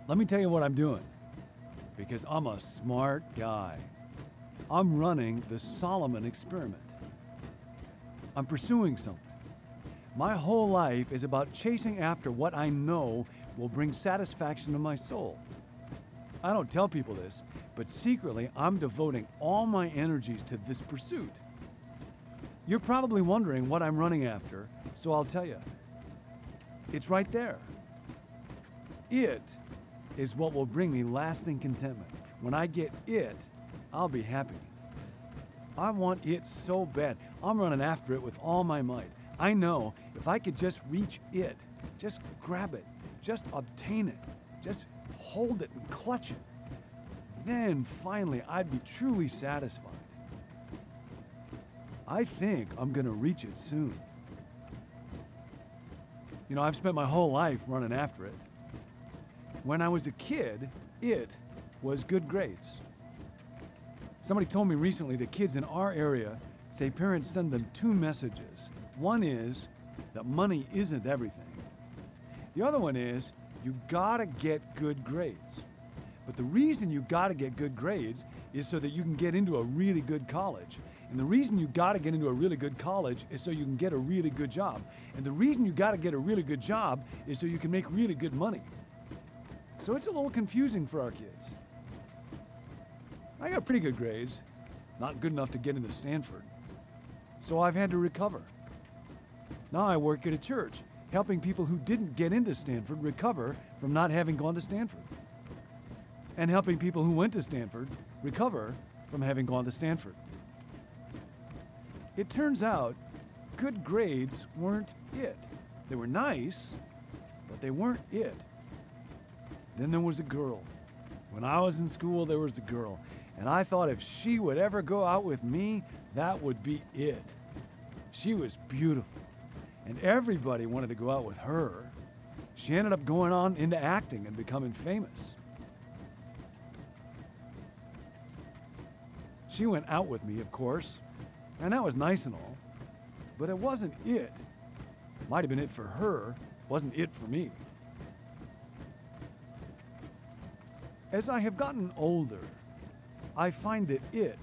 Let me tell you what I'm doing, because I'm a smart guy. I'm running the Solomon experiment. I'm pursuing something. My whole life is about chasing after what I know will bring satisfaction to my soul. I don't tell people this, but secretly I'm devoting all my energies to this pursuit. You're probably wondering what I'm running after, so I'll tell you. It's right there. It is what will bring me lasting contentment. When I get it, I'll be happy. I want it so bad. I'm running after it with all my might. I know if I could just reach it, just grab it, just obtain it, just hold it and clutch it, then finally I'd be truly satisfied. I think I'm gonna reach it soon. You know, I've spent my whole life running after it. When I was a kid, it was good grades. Somebody told me recently that kids in our area say parents send them two messages. One is that money isn't everything. The other one is you gotta get good grades. But the reason you gotta get good grades is so that you can get into a really good college. And the reason you gotta get into a really good college is so you can get a really good job. And the reason you gotta get a really good job is so you can make really good money. So it's a little confusing for our kids. I got pretty good grades, not good enough to get into Stanford. So I've had to recover. Now I work at a church, helping people who didn't get into Stanford recover from not having gone to Stanford. And helping people who went to Stanford recover from having gone to Stanford. It turns out good grades weren't it. They were nice, but they weren't it. Then there was a girl. When I was in school, there was a girl. And I thought if she would ever go out with me, that would be it. She was beautiful. And everybody wanted to go out with her. She ended up going on into acting and becoming famous. She went out with me, of course, and that was nice and all. But it wasn't it. Might have been it for her, wasn't it for me. As I have gotten older, I find that it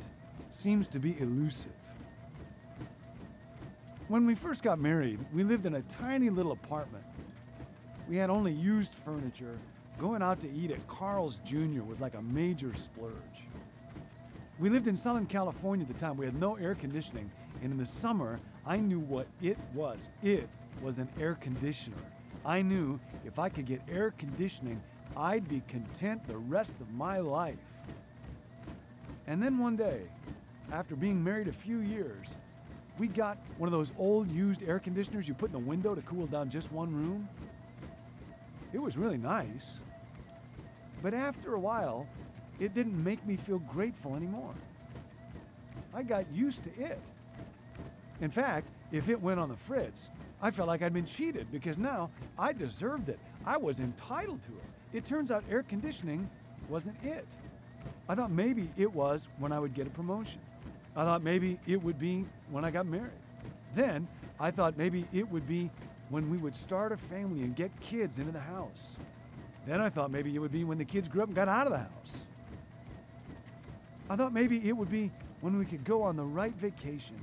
seems to be elusive. When we first got married, we lived in a tiny little apartment. We had only used furniture. Going out to eat at Carl's Jr. was like a major splurge. We lived in Southern California at the time. We had no air conditioning, and in the summer, I knew what it was. It was an air conditioner. I knew if I could get air conditioning, I'd be content the rest of my life. And then one day, after being married a few years, we got one of those old used air conditioners you put in the window to cool down just one room. It was really nice. But after a while, it didn't make me feel grateful anymore. I got used to it. In fact, if it went on the fritz, I felt like I'd been cheated because now I deserved it. I was entitled to it. It turns out air conditioning wasn't it. I thought maybe it was when I would get a promotion. I thought maybe it would be when I got married. Then I thought maybe it would be when we would start a family and get kids into the house. Then I thought maybe it would be when the kids grew up and got out of the house. I thought maybe it would be when we could go on the right vacation.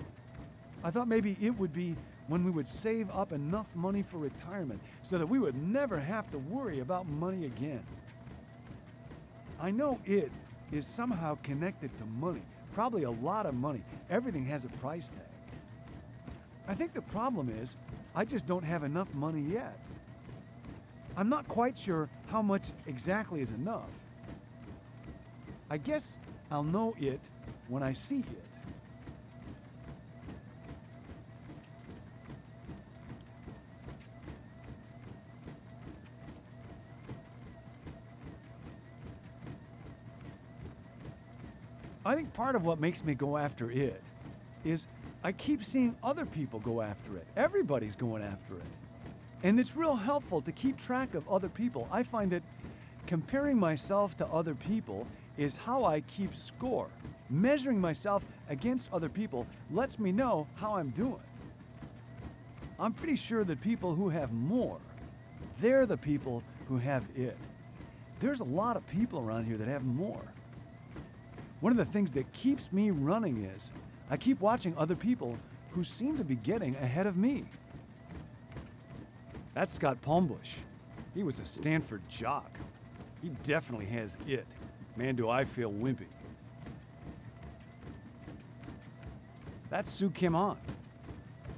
I thought maybe it would be when we would save up enough money for retirement so that we would never have to worry about money again. I know it is somehow connected to money, probably a lot of money. Everything has a price tag. I think the problem is I just don't have enough money yet. I'm not quite sure how much exactly is enough. I guess I'll know it when I see it. I think part of what makes me go after it is I keep seeing other people go after it. Everybody's going after it. And it's real helpful to keep track of other people. I find that comparing myself to other people is how I keep score. Measuring myself against other people lets me know how I'm doing. I'm pretty sure that people who have more, they're the people who have it. there's a lot of people around here that have more. One of the things that keeps me running is I keep watching other people who seem to be getting ahead of me. That's Scott Palmbush. He was a Stanford jock. He definitely has it. Man, do I feel wimpy. That's Sue Kim On.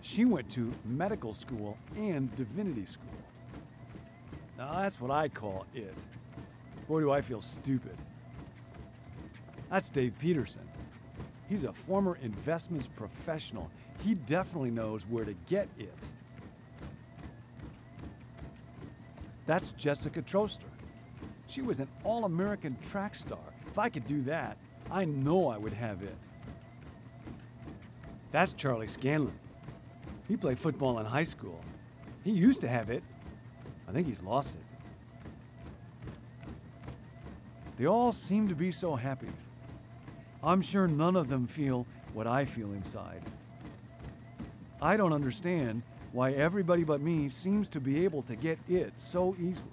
She went to medical school and divinity school. Now that's what I call it. Boy, do I feel stupid. That's Dave Peterson. He's a former investments professional. He definitely knows where to get it. That's Jessica Troster. She was an all-American track star. If I could do that, I know I would have it. That's Charlie Scanlon. He played football in high school. He used to have it. I think he's lost it. They all seem to be so happy. I'm sure none of them feel what I feel inside. I don't understand why everybody but me seems to be able to get it so easily.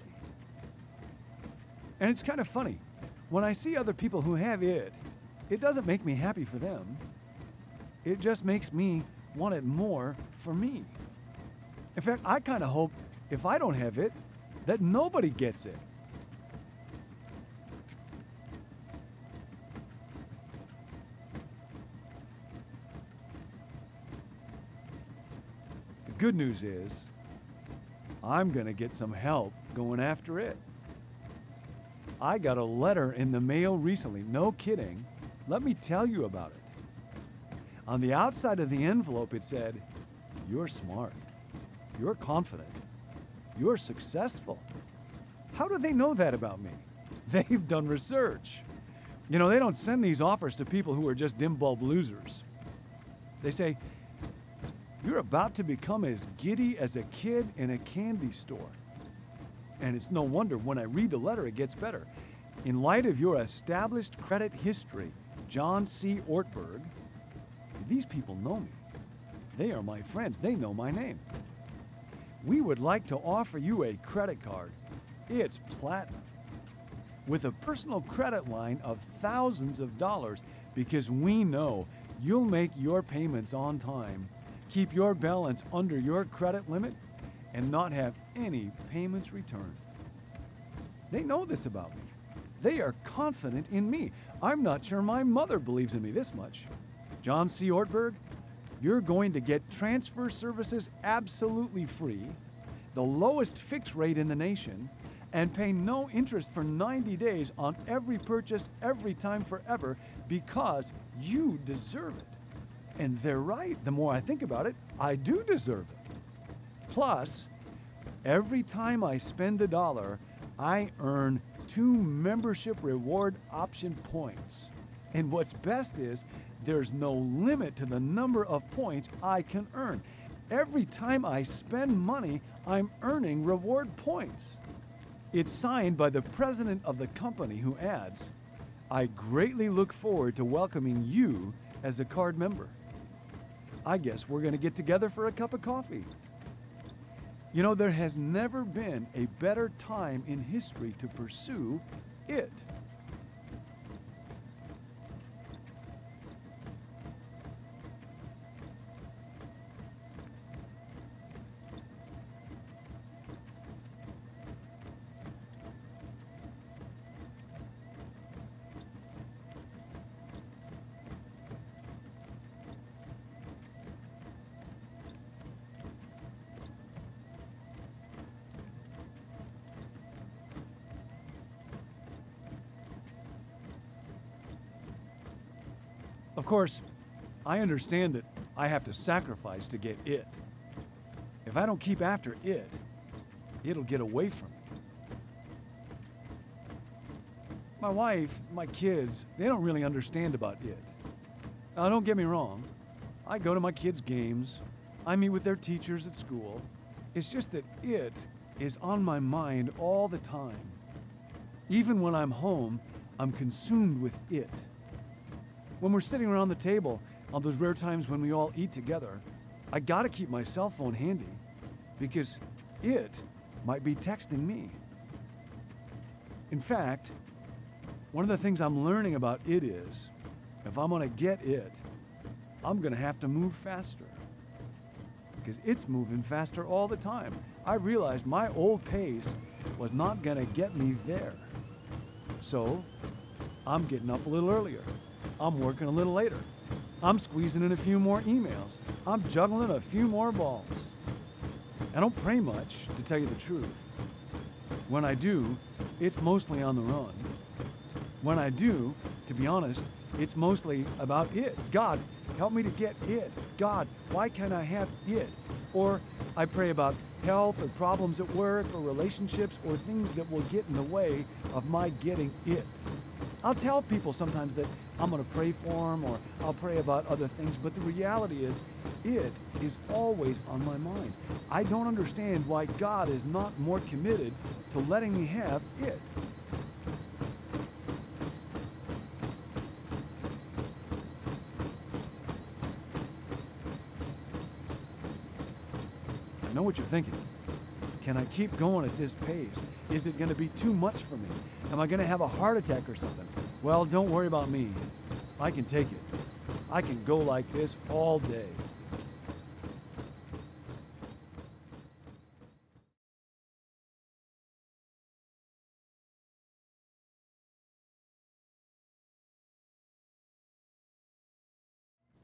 And it's kind of funny. When I see other people who have it, it doesn't make me happy for them. It just makes me want it more for me. In fact, I kind of hope if I don't have it, that nobody gets it. The good news is, I'm gonna get some help going after it. I got a letter in the mail recently, no kidding. Let me tell you about it. On the outside of the envelope it said, "You're smart, you're confident, you're successful." How do they know that about me? They've done research. You know, they don't send these offers to people who are just dim bulb losers. They say, "You're about to become as giddy as a kid in a candy store." And it's no wonder when I read the letter it gets better. "In light of your established credit history, John C. Ortberg," these people know me. They are my friends. They know my name. "We would like to offer you a credit card. It's platinum, with a personal credit line of thousands of dollars, because we know you'll make your payments on time, keep your balance under your credit limit, and not have any payments returned." They know this about me. They are confident in me. I'm not sure my mother believes in me this much. "John C. Ortberg, you're going to get transfer services absolutely free, the lowest fixed rate in the nation, and pay no interest for 90 days on every purchase, every time, forever, because you deserve it." And they're right. The more I think about it, I do deserve it. Plus, every time I spend $1, I earn 2 membership reward option points. And what's best is, there's no limit to the number of points I can earn. Every time I spend money, I'm earning reward points. It's signed by the president of the company, who adds, "I greatly look forward to welcoming you as a card member. I guess we're going to get together for a cup of coffee." You know, there has never been a better time in history to pursue it. Of course, I understand that I have to sacrifice to get it. If I don't keep after it, it'll get away from me. My wife, my kids, they don't really understand about it. Now, don't get me wrong. I go to my kids' games. I meet with their teachers at school. It's just that it is on my mind all the time. Even when I'm home, I'm consumed with it. When we're sitting around the table, on those rare times when we all eat together, I gotta keep my cell phone handy, because it might be texting me. In fact, one of the things I'm learning about it is, if I'm going to get it, I'm going to have to move faster. Because it's moving faster all the time. I realized my old pace was not going to get me there. So I'm getting up a little earlier. I'm working a little later. I'm squeezing in a few more emails. I'm juggling a few more balls. I don't pray much, to tell you the truth. When I do, it's mostly on the run. When I do, to be honest, it's mostly about it. God, help me to get it. God, why can't I have it? Or I pray about health or problems at work or relationships or things that will get in the way of my getting it. I'll tell people sometimes that I'm going to pray for them or I'll pray about other things, but the reality is it is always on my mind. I don't understand why God is not more committed to letting me have it. I know what you're thinking. Can I keep going at this pace? Is it going to be too much for me? Am I going to have a heart attack or something? Well, don't worry about me. I can take it. I can go like this all day.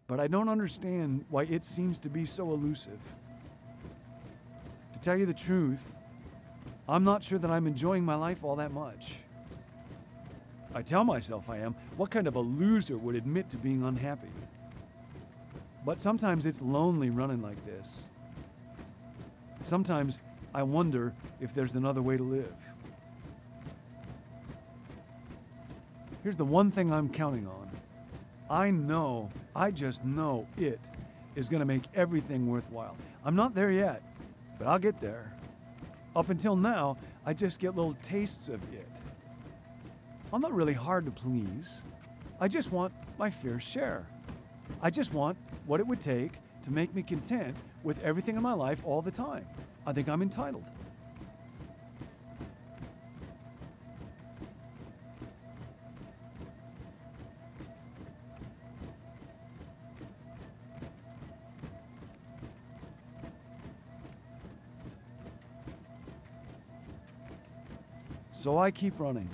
But I don't understand why it seems to be so elusive. To tell you the truth, I'm not sure that I'm enjoying my life all that much. I tell myself I am. What kind of a loser would admit to being unhappy? But sometimes it's lonely running like this. Sometimes I wonder if there's another way to live. Here's the one thing I'm counting on. I just know it is going to make everything worthwhile. I'm not there yet, but I'll get there. Up until now, I just get little tastes of it. I'm not really hard to please. I just want my fair share. I just want what it would take to make me content with everything in my life all the time. I think I'm entitled. So I keep running.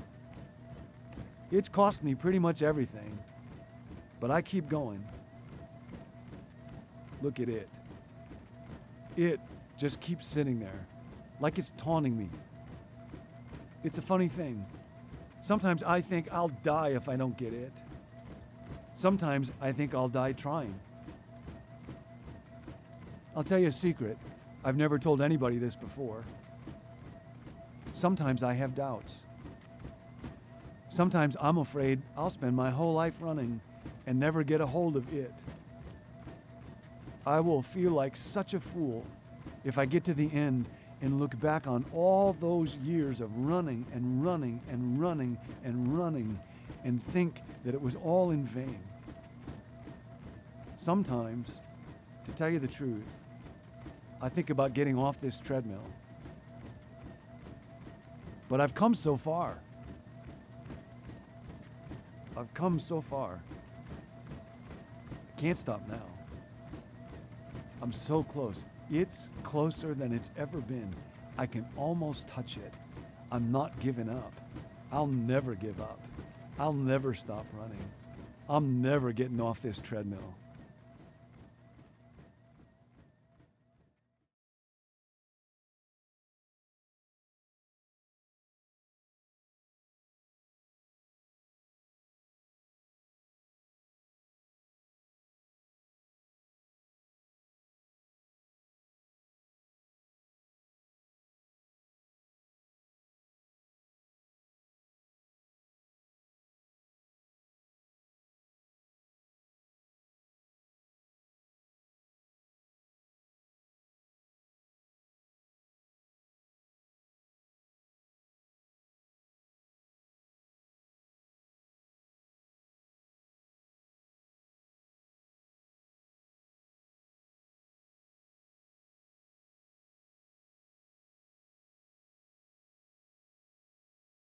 It's cost me pretty much everything, but I keep going. Look at it. It just keeps sitting there, like it's taunting me. It's a funny thing. Sometimes I think I'll die if I don't get it. Sometimes I think I'll die trying. I'll tell you a secret. I've never told anybody this before. Sometimes I have doubts. Sometimes I'm afraid I'll spend my whole life running and never get a hold of it. I will feel like such a fool if I get to the end and look back on all those years of running and running and running and running and think that it was all in vain. Sometimes, to tell you the truth, I think about getting off this treadmill. But I've come so far. I've come so far. I can't stop now. I'm so close. It's closer than it's ever been. I can almost touch it. I'm not giving up. I'll never give up. I'll never stop running. I'm never getting off this treadmill.